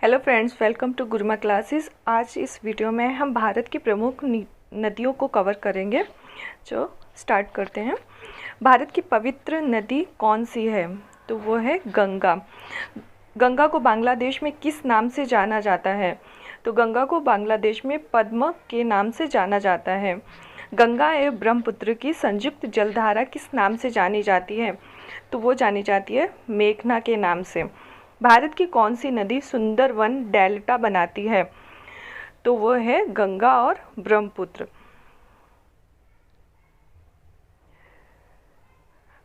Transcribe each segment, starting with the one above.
Hello friends, welcome to Guruma classes. आज इस video में हम भारत की प्रमुख नदियों को कवर करेंगे। जो स्टार्ट करते हैं। भारत की पवित्र नदी कौन सी है? तो वो है गंगा। गंगा को बांग्लादेश में किस नाम से जाना जाता है? तो गंगा को बांग्लादेश में पद्मा के नाम से जाना जाता है। गंगा एवं ब्रह्मपुत्र की संयुक्त जलधारा किस नाम से जानी जाती है? तो वो जानी जाती है मेघना के नाम से। भारत की कौन सी नदी सुंदरवन डेल्टा बनाती है? तो वो है गंगा और ब्रह्मपुत्र।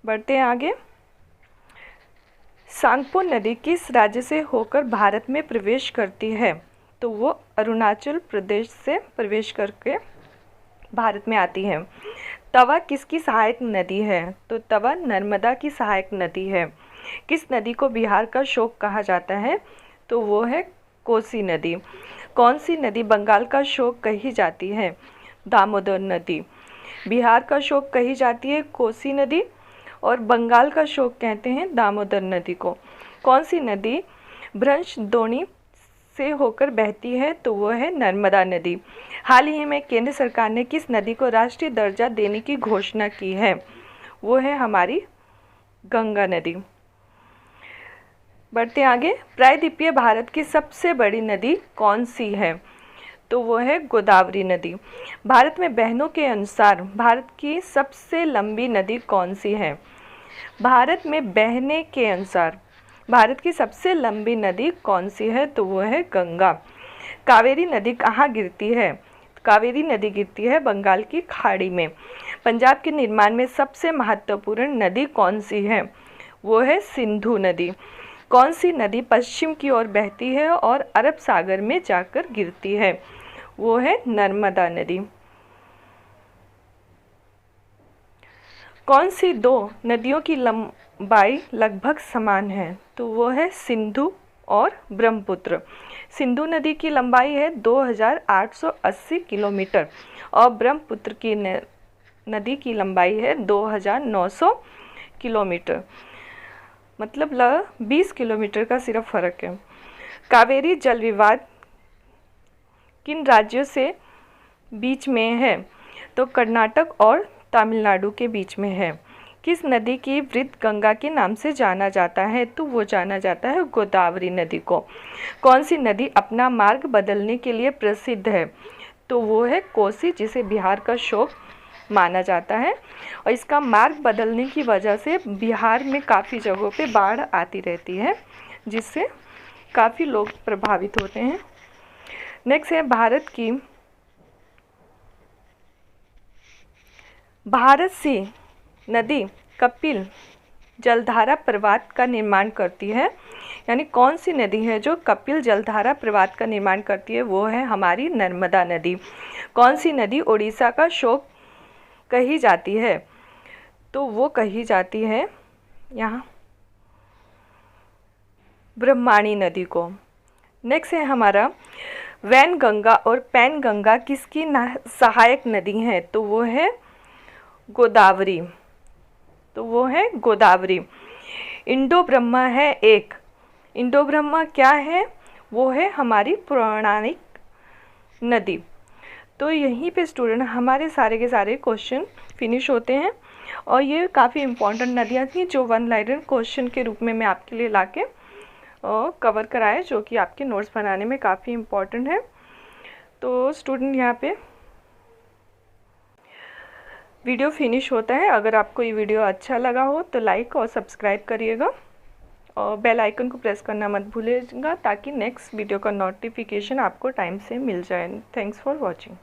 बढ़ते हैं आगे। सांगपो नदी किस राज्य से होकर भारत में प्रवेश करती है? तो वो अरुणाचल प्रदेश से प्रवेश करके भारत में आती है। तवा किसकी सहायक नदी है? तो तवा नर्मदा की सहायक नदी है। किस नदी को बिहार का शोक कहा जाता है? तो वो है कोसी नदी। कौन सी नदी बंगाल का शोक कही जाती है? दामोदर नदी। बिहार का शोक कही जाती है कोसी नदी और बंगाल का शोक कहते हैं दामोदर नदी को। कौन सी नदी भ्रंश द्रोणी से होकर बहती है? तो वो है नर्मदा नदी। हाल ही में केंद्र सरकार ने किस नदी को राष्ट्रीय दर्जा देने की घोषणा की है? वो है हमारी गंगा नदी। बढ़ते आगे। प्रायद्वीपीय भारत की सबसे बड़ी नदी कौन सी है? तो वो है गोदावरी नदी। भारत में बहनों के अनुसार भारत की सबसे लंबी नदी कौन सी है? भारत में बहने के अनुसार भारत की सबसे लंबी नदी कौन सी है? तो वो है गंगा। कावेरी नदी कहाँ गिरती है? कावेरी नदी गिरती है बंगाल की खाड़ी में। पंजाब के निर्माण में सबसे महत्वपूर्ण नदी कौन सी है? वो है सिंधु नदी। कौन सी नदी पश्चिम की ओर बहती है और अरब सागर में जाकर गिरती है? वो है नर्मदा नदी। कौन सी दो नदियों की लंबाई लगभग समान है? तो वो है सिंधु और ब्रह्मपुत्र। सिंधु नदी की लंबाई है 2880 किलोमीटर और ब्रह्मपुत्र की नदी की लंबाई है 2900 किलोमीटर। मतलब 20 किलोमीटर का सिर्फ फ़र्क है। कावेरी जल विवाद किन राज्यों से बीच में है? तो कर्नाटक और तमिलनाडु के बीच में है। किस नदी की वृत्त गंगा के नाम से जाना जाता है? तो वो जाना जाता है गोदावरी नदी को। कौन सी नदी अपना मार्ग बदलने के लिए प्रसिद्ध है? तो वो है कोसी, जिसे बिहार का शोक माना जाता है और इसका मार्ग बदलने की वजह से बिहार में काफ़ी जगहों पे बाढ़ आती रहती है, जिससे काफ़ी लोग प्रभावित होते हैं। नेक्स्ट है भारत सी नदी कपिल जलधारा प्रपात का निर्माण करती है। यानी कौन सी नदी है जो कपिल जलधारा प्रपात का निर्माण करती है? वो है हमारी नर्मदा नदी। कौन सी नदी उड़ीसा का शोक कही जाती है? तो वो कही जाती है यहाँ ब्रह्मणी नदी को। नेक्स्ट है हमारा वैनगंगा और पैनगंगा किसकी सहायक नदी है? तो वो है गोदावरी। तो वो है गोदावरी। इंडो ब्रह्मा है एक। इंडो ब्रह्मा क्या है? वो है हमारी पौराणिक नदी। तो यहीं पे स्टूडेंट हमारे सारे के सारे क्वेश्चन फिनिश होते हैं और ये काफ़ी इम्पॉर्टेंट नदियाँ थी जो वन लाइनर क्वेश्चन के रूप में मैं आपके लिए लाके कवर कराए, जो कि आपके नोट्स बनाने में काफ़ी इम्पॉर्टेंट है। तो स्टूडेंट यहाँ पे वीडियो फिनिश होता है। अगर आपको ये वीडियो अच्छा लगा हो तो लाइक और सब्सक्राइब करिएगा और बेल आइकन को प्रेस करना मत भूलिएगा ताकि नेक्स्ट वीडियो का नोटिफिकेशन आपको टाइम से मिल जाए। Thanks for watching.